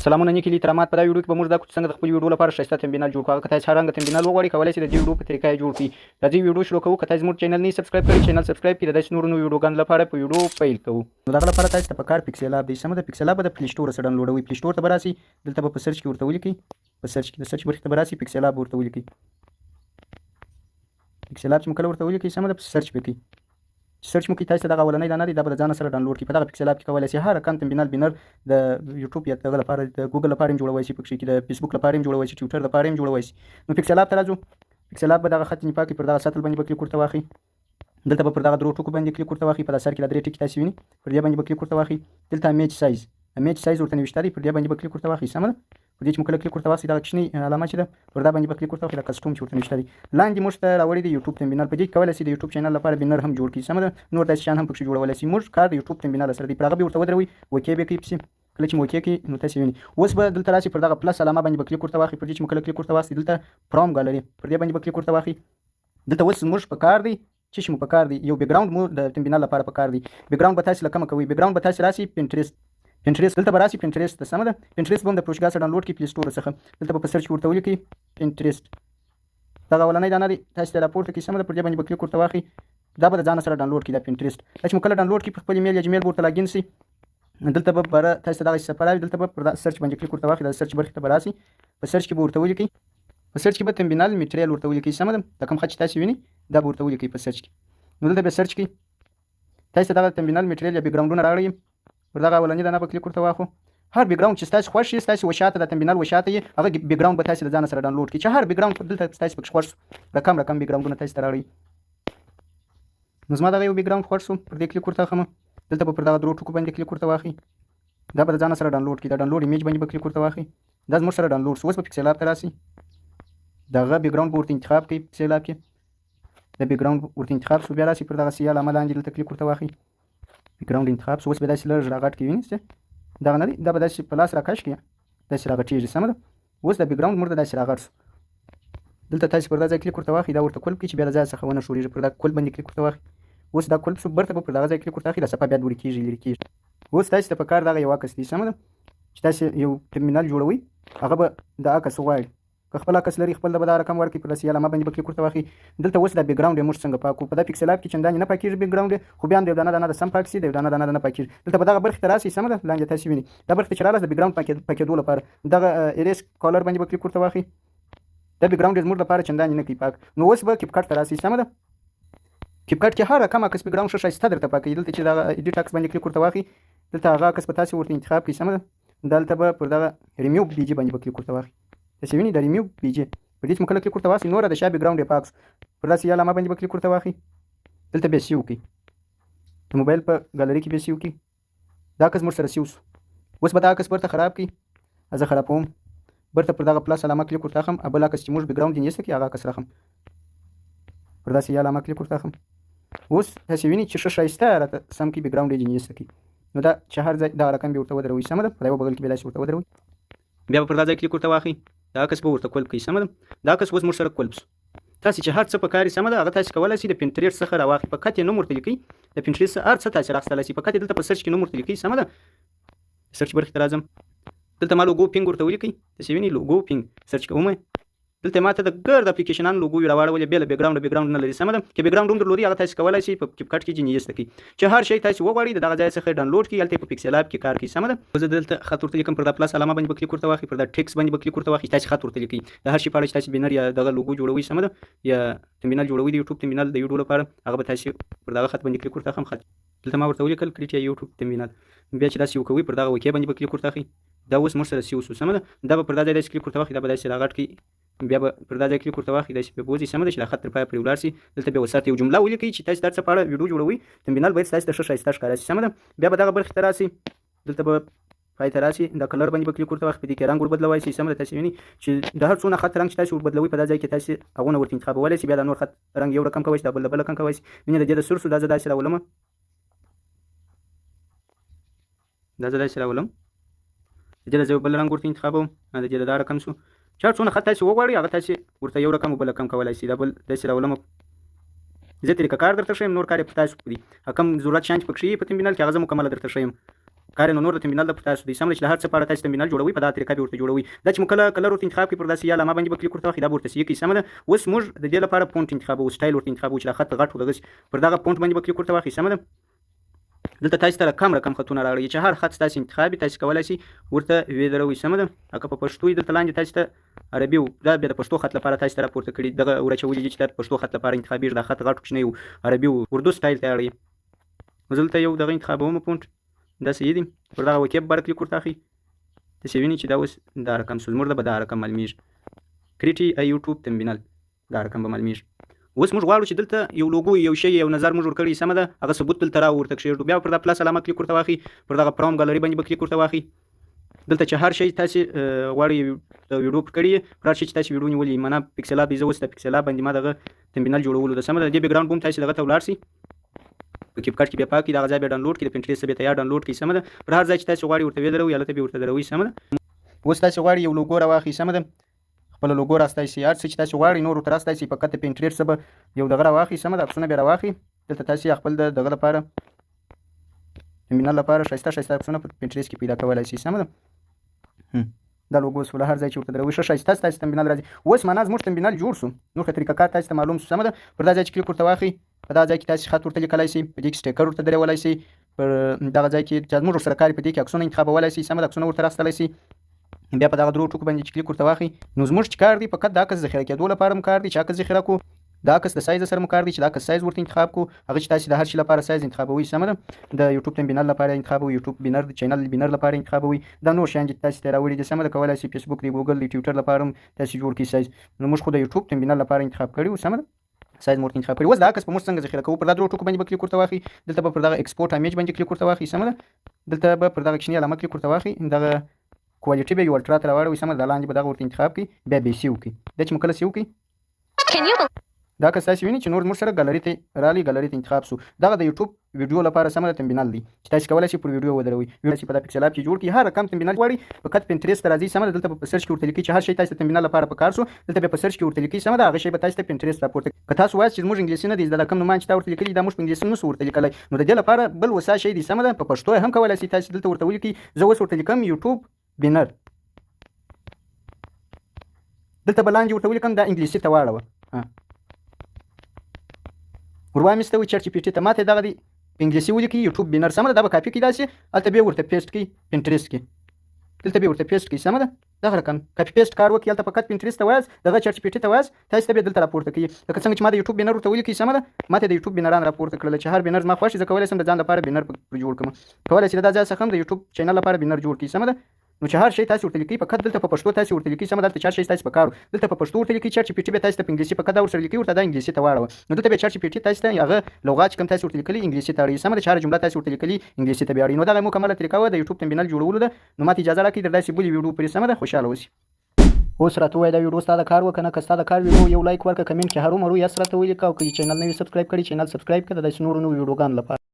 سلامونه نیکې احترامات. په دا ویډیو کې به موږ زده کړو چې څنګه د خپل ویډیو لپاره ښایسته تمبینال جوړ کړو. هغه که تاسې هر رنګه تمبینال وغواړئ کولی شئ د دې ویډیو په طریقه یې جوړ کړئ. راځئ ویډیو شروع کوو. که تاسې زموږ چینل نه سبسکرایب کړئ چینل سبسکرایب کړئ. د داسې نورو نوو ویډیوګانو لپاره په ویډیو پیل کوو. نو دغه لپاره تاسې ته پکار پکسل اپ دی. سمه ده، پکسل اپ به د پلی سټور څخه ډاونلوډوئ. پلی سټور ته به راسئ، دلته به په سرچ کې ورته ولیکئ، په سرچ کې د سرچ برخې ته به راسئ، پکسل اپ ورته ولیکئ. پکسل اپ چې مو کله ورته ولیکئ سمه ده، سرچ وکړئ. سرچ مو کوي تاسو ته دغه اولنۍ دانه دی، دا به د ځان سره ډاونلوډ کړئ. په دغه پکسل اپ کې کولی شئ هر رقم تمبینال بینر د یوټیوب یا دغه لپاره د ګوګل لپاره هم جوړولی شئ، پکې کې د فیسبوک لپاره هم جوړولی شئ، ټویټر لپاره هم جوړولی شئ. نو پکسل اپ ته راځو. پکسل اپ به دغه خط نیپا کړئ، پر دغه سطل باندې به کلیک ورته واخلئ. دلته به پر دغه درو ټکو باندې کلیک ورته واخلئ. په سر کې دا درې ټکي تاسو وینئ، پر دې باندې به کلیک ورته واخلئ. دلته امیج سایز ورته نوشته دی، پر دې باندې به کلیک ورته واخلئ. سمه ده، پر دې چې مو کله کلیک ورته واخلئ دغه کوچنۍ علامه چې ده پر دا باندې به کلیک ورته واخلئ. دا کسټوم چې ورته نوشته دی لاندې موږ ته راوړی دی یوټیوب تمبینال. په دې کې کولی شئ د یوټیوب چینل لپاره بینر هم جوړ کړئ. سمه ده، نور داسې شیان هم پکې جوړولی شئ. موږ کار د یوټیوب تمبینال سره دی، پر هغه به ورته ودروئ، اوکې به کړئ. پسې کله چې مو اوکې کړئ نو تاسې وینئ. اوس به دلته راشئ، پر دغه پلس علامه باندې به کلیک ورته واخلئ. پر دې چې مو کله کلیک ورته واخلئ دلته پروم ګالري، پر دې باندې به کلیک ورته واخلئ. دلته اوس موږ په کار دی چې مو په کار دی یو بیکګراوند مو د تمبینال لپاره په کار دی. بیکګراوند به تاسې له کومه کوئ؟ بیکګراوند به تاسې راشئ پینټریسټ دلته به راشئ پینټریسټ ته. سمه ده، پینټریسټ به هم د پروشګا څخه ډاونلوډ کړئ پلی سټور څخه. دلته به په سرچ کې ورته ولیکئ پینټریسټ. دغه اولنۍ دانه دی، تاسې ته راپورته کړئ. سمه ده، پر دې باندې به کلیک ورته واخلئ. دا به د ځان سره ډاونلوډ کړئ دا پینټریسټ. دا چې مو کله ډاونلوډ کړئ په خپل ایمیل یا جیمیل به ورته لاګین شئ. دلته به بره تاسې ته دغه صفحه راوي، دلته به پر سرچ باندې کلیک ورته واخلئ. د سرچ برخې ته به راشئ، په سرچ کې به ورته ولیکئ. په سرچ کې به تمبینال میټریال ورته ولیکئ. سمه ده، د کوم خط چې تاسې وینئ دا به ورته ولیکئ په سرچ کې. نو دلته به سرچ کړئ، تاسې ته دغه تمبینال میټریال یا بیکګراوندونه راوړئ. پر دغه اولنۍ دانه به کلیک ورته واخلو. هر بیکګراوند چې ستاسو خوښ شي، ستاسو وشاته د تمبینال وشاته یې هغه بیکګراوند به تاسې د ځان سره ډاونلوډ کړئ. چې هر بیکګراوند دلته تاسو پکې خوښ شو، رقم بیکګراوندونه تاسې ته راوړئ. نو زما دغه یو بیکګراوند خوښ شو، پر دې کلیک ورته وکړم. دلته به پر دغه درو ټکو باندې کلیک ورته واخلئ. دا به د ځان سره ډاونلوډ کړئ. دا ډاونلوډ ایمیج باندې به کلیک ورته واخلئ. دا زموږ سره ډاونلوډ شو. اوس به پکسل اپ ته راشئ، دغه بیکګراوند به ورته انتخاب کړئ. پکسل اپ کې د بیکګراوند ورته انتخاب شو، بیا راشئ پر دغه سیاه علامه لاندې دلته کلیک ورته واخلئ. بیکګراوند انتخاب شو. اوس به داسې لږ راغټ کړئ، وینئ چې دغه نه دی، دا به داسې په لاس راکش کړئ، داسې راغټېږي. سمه ده، اوس د بیکګراوند موږ ته داسې راغټ شو. دلته تاسې پر دا ځای کلیک ورته واخلئ، دا ورته کلب کړئ چې بیا له ځای څخه ونه ښورېږي. پر دا کلب باندې کلیک ورته واخلئ. اوس دا کلب شو، برته به پر دغه ځای کلیک ورته واخلئ، دا صفحه بیا لرې کېږي لرې کېږي. اوس تاسې ته په کار دغه یو عکس دی. سمه ده، چې تاسې یو ترمینال جوړوئ، هغه به د عکس وغواړي. که خپل عکس لري، خپل به دا رقم ورکړئ، پر سیاه علامه باندې به کلیک ورته واخلئ. دلته اوس دا بیکګراوند یې موږ څنګه پاکو؟ په دا پکسل اپ کې چندانې نه پاکېږي بیکګراوند یې، خو بیا هم د یو دانه دانه د سم پاک شي، د یو دانه دانه نه پاکېږي. دلته به دغه برخې ته راشئ. سمه ده، لاندې تاسې وینئ دا برخې ته چې راغلاست د بیکګراوند پاکېدو لپاره دغه اریز کالر باندې به کلیک ورته واخلئ. دا بیکګراوند یې زموږ لپاره چندانې نه کوي پاک. نو اوس به کیپ کټ ته راشئ. سمه ده، کیپ کټ کې هر رقم عکس بیکګراوند ښه ښایسته درته پاکوي. دلته چې دغه ایډیټ عکس باندې کلیک ورته واخلئ، دلته هغه عکس به تاسې ورته انتخاب کړئ. سمه ده، دلته به پر دغه ریموو بیجي باندې به کلیک ورته واخلئ. تاسې وینئ دا ریموو بیجي، پر دې چې مو کله کلیک ورته واخلئ نوره د شا بیکګراوند یې پاک شو. پر داسې علامه باندې به کلیک ورته واخلئ. دلته بیا سیو کړئ، د موبایل په ګالري کې بیا سیو کړئ. دا عکس موږ سره سیو شو. اوس به دا عکس برته خراب کړئ، زه خرابوم. برته پر دغه پلس علامه کلیک ورته اخلم، بل عکس چې موږ بیکګراوند یې نیسته کړي هغه عکس راخلم. پر داسې علامه کلیک ورته اخلم. اوس تاسې وینئ چې ښه ښایسته راته سم کړي بیکګراوند یې نیسته کړي. نو دا چې هر ځای دغه رقم بیا ورته ودروئ. سمه ده، په یوه بغل کې بیا داسې ورته ودروئ. بیا به پر دا ځای کلیک ورته واخلئ، دا عکس به ورته کلب کړئ. سمه ده، دا عکس اوس موږ سره کلب شو. تاسې چې هر څه په کار یې سمه ده هغه تاسې کولی شئ د پینټریسټ څخه راواخلئ. په خط یې نوم ورته لیکئ، د پینټریسټ هر څه تاسې راخیستلی شئ. په خط یې دلته په سرچ کې نوم ورته لیکئ. سمه ده، سرچ برخې ته راځم، دلته ما لوګو پینګ ورته ولیکئ. تاسې وینئ لوګو پینګ سرچ کوم، دلته ما ته د ګرد اپلیکیشنانو لوګو راواړولې، بې له بیکګراوند نه لري. سمه ده، که بیکګراوند هم درلودي هغه تاسې کولی شئ په کیپ کټ کې ځینې ایسته کړئ. چې هر شی تاسې وغواړئ د دغه ځای څخه ډاونلوډ کړئ، هلته یې په پکسل اپ کې کار کوي. سمه ده، زه دلته خط ورته لیکم، پر دا پلس علامه باندې به کلیک ورته واخلئ، پر دا ټیکس باندې به کلیک ورته واخلئ، تاسې خط ورته لیکئ د هر شي په اړه چې تاسې بینر یا دغه لوګو جوړوئ. سمه ده، یا تمبینال جوړوئ د یوټیوب تمبینال د ویډیو لپاره، هغه به تاسې پر دغه خط باندې کلیک ورته اخلم. خط دلته ما ورته ولیکل کریټ یا یوټیوب تمبینال. بیا چې دا سیو کوئ پر دغه اوکې باندې به کلیک ورته اخلئ. دا اوس موږ سره سیو شو. سمه ده، دا به پر دا ځای داسې کلیک ورته واخلئ، دا به داسې راغټ کړئ. بیا به پر دا ځای کلیک ورته واخلئ، داسې به بوځي. سمه ده، چې دا خط تر پایه پورې ولاړ شي. دلته بیا ورسره یو جمله ولیکئ چې تاسې د هر څه په اړه ویډیو جوړوئ، تمبینال باید ستاسې ته ښه ښایسته ښکاره شي. سمه ده، بیا به دغه برخې ته راشئ، دلته به پای ته راشئ، دا کلر باندې به کلیک ورته واخلئ، په دې کې رنګ وربدلولی شئ. سمه ده، تاسې وینئ چې د هر څونه خط رنګ چې تاسې وربدلوئ په دا ځای کې تاسې هغونه ورته انتخابولی شئ. بیا دا نور خط رنګ یو رقم کولی شئ، دا بل بل رقم کولی شئ. وینئ د دې د سور شو، دا زه داسې راولم، دا زه داسې راولم، د دې د زه یو بل رنګ ورته انتخابوم، د دې د دا رقم شو. چې هر څونه خط تاسې وغواړئ هغه تاسې ورته یو رقم او بل رقم کولی شئ. دا بل داسې راولم، زه طریقه کار درته ښیم، نور کار یې په تاسو دی. کوم ضرورت شیان چې پکې په تمبینال کې هغه زه مکمله درته ښیم. کار نو نور د تمبینل د تاسو د سم چې هر څه په اړه تاسو تمبینل جوړوي په دا طریقه به ورته جوړوي دا چې مکله کلر ورته انتخاب کړئ پر داسې یا علامه باندې به کلیک ورته واخلئ دا ورته سي کې سم ده اوس موږ د دې لپاره فونټ انتخابو سټایل ورته انتخابو چې خط غټ ولګس پر دغه فونټ باندې به کلیک ورته واخلئ سم ده دلته تاسو ته رقم خطونه راغلي چې هر خط تاسو انتخابي تاسو کولای شئ ورته ویدروي سم ده اګه په پښتو دلته لاندې تاسو ته عربي دا به د پښتو خط لپاره تاسو ته راپورته کړي دغه ورچولې چې د پښتو خط لپاره انتخابي دا خط غټ کوچنی عربي اردو سټایل ته اړي دلته یو دغه انتخابوم فونټ دا صحیح دی پر دغه وکیب بار کلیک ورته اخلئ تاسو وینئ چې دا اوس دا رقم زموږ د به دا رقم معلومیږي کریټي یوټیوب تمبینل دا رقم به معلومیږي اوس موږ غواړو چې دلته یو لوګو یو شی یو نظر موږ ورکړی سمه ده هغه ثبوت دلته راورته کښېږدو بیا پر دا پلس علامه کلیک ورته واخلئ پر دغه پروم ګالري باندې به کلیک ورته واخلئ دلته چې هر شی تاسو غواړئ د ویډیو پټ کړئ پر هر شي چې تاسو ویډیو نیولې معنا پکسلاب دی زه اوس د پکسلاب باندې ما دغه تمبینل جوړولو د سمه ده د بیک ګراوند بوم تاسو دغه ته ولاړ شئ په کیپ کارت کې بیا پاکي دغه ځای به ډاونلوډ کړئ د پینټریسټ به تیار ډاونلوډ کړئ سمه ده پر هر ځای چې تاسو غواړئ ورته ویدرو یا لته به ورته دروي سمه ده اوس تاسو غواړئ یو لوګو راواخلئ سمه ده خپل لوګو راستای شي هر څه چې تاسو غواړئ نور ورته راستای شي فقط پینټریسټ سبا یو دغه راواخلئ سمه ده عکسونه به راواخلئ دلته تاسو خپل دغه لپاره تمبینل لپاره ښایسته عکسونه په پینټریسټ کې پیدا کولای شئ سمه ده دا لوګو سول هر ځای چې ورته دروي ښایسته تاسو تمبینل راځي اوس معنا زموږ تمبینل جوړ شو نور طریقه کار تاسو ته معلوم شو سمه ده پر دا ځای چې کلیک ورته واخلئ په دا ځای کې تاسو خط ورته لیکلای شئ په دې کې سټیکر ورته درولای شئ پر دغه ځای کې چې موږ سره کار په دې کې عکسونه انتخابولای شئ سمه ده عکسونه ورته راستلی شئ بیا په دغه درو ټکو باندې چې کلیک ورته واخلئ نو زموږ چې کار دی فقط د عکس ذخیره کېدو لپاره هم کار دی چې عکس ذخیره کو د عکس د سایز سره مو کار دی چې د عکس سایز ورته انتخاب کو هغه چې تاسو د هر شي لپاره سایز انتخابوي سمه ده د یوټیوب تمبینل لپاره انتخابوي یوټیوب بینر د چینل بینر لپاره انتخابوي دا نور شیان چې تاسو ته راوړي دي سمه ده کولای شئ فیسبوک دی ګوګل دی ټویټر لپاره هم تاسو جوړ کړئ سایز نو موږ خو د یوټیوب تمبینل لپاره انتخاب کړی سمه ده سایز مورته انتخاب کړی اوس د عکس په موږ څنګه ذخیره کوو پر دا درو ټکو باندې به کلیک ورته واخلئ دلته به پر دغه ایکسپورټ امیج باندې کلیک ورته واخلئ سمه ده دلته به پر دغه کوچنۍ علامه کلیک ورته واخلئ دغه کوالټي به یو الټرا ته راوړئ سمه ده د لاندې به دغه ورته انتخاب کړئ بیا به سی وکړئ دا چې مو کله سی وکړئ دا که تاسو وینئ چې نور موږ سره ګالري ته رالی ګالري ته انتخاب شو دغه د یوټیوب ویډیو لپاره سمه ده تمبینل دی چې تاسو کولای شئ پر ویډیو ودروي ویډیو چې په دا پکسل اپ کې جوړ کړئ هر رقم تمبینل غواړئ فقط پینټریسټ راځي سمه ده دلته په سرچ کې ورته لیکئ چې هر شی تاسو تمبینل لپاره پکار شو دلته په سرچ کې ورته لیکئ سمه ده هغه شی به تاسو ته پینټریسټ راپورته که تاسو وایئ چې موږ انګلیسي نه دی دا کوم نومان چې تا ورته لیکلي دا موږ په انګلیسي نشو ورته لیکلی نو د دې لپاره بل وسا شی دی سمه ده په پښتو هم کولای شئ تاسو دلته ورته ولیکئ زه اوس ورته لیکم یوټیوب بینر دلته به لاندې ورته ولیکم دا انګلیسي ته واړوه وروامیسته وي چټ جی پی ټي ته ماته دغه دی په انګلیسي ولیکئ یوټیوب بینر سمه ده دا به کاپي کړئ داسې هلته بیا ورته پیسټ کړئ پینټریسټ کې دلته بیا ورته پیسټ کړئ سمه ده دغه رقم کاپي پیسټ کار وکړئ هلته فقط پینټریسټ ته وایاست دغه چټ جی پی ټي ته وایاست تاسو ته بیا دلته راپورته کوي لکه څنګه چې ما د یوټیوب بینر ورته ولیکئ سمه ده ما ته د یوټیوب بینران راپورته کړل چې هر بینر زما خوښ زه کولی شم د ځان لپاره بینر جوړ کړم کولی شئ د دا ځای څخه هم د یوټیوب چینل لپاره بینر جوړ کړئ سمه ده نو چې هر شی تاسو ورته لیکئ فقط دلته په پښتو تاسو ورته لیکئ سمه دلته چار شی تاسو پکارو دلته په پښتو ورته لیکئ چټ جی پی ټي به تاسو ته په انګلیسي فقط دا ورسره لیکئ ورته دا انګلیسي ته واړوه نو دلته به چټ جی پی ټي تاسو ته هغه لغات چې کوم تاسو ورته لیکلي انګلیسي ته اړوي سمه ده چې هره جمله تاسو ورته لیکلي انګلیسي ته بیا اړوي نو دغه مکمله طریقه وه د یوټیوب تمبینل جوړولو ده نو ماته اجازه راکړئ د داسې بلې ویډیو پرې سمه ده خوشحاله اوسئ اوس راته ووایه دا ویډیو ستا د کار وکړه نه که ستا د کار ویډیو یو لایک ورکړه کمنټ کې هرومرو یس راته ولیکه او که چې چینل نوي سبسکرایب کړي چینل سبسکرایب کړه د داسې نورو نوو ویډیوګانو لپاره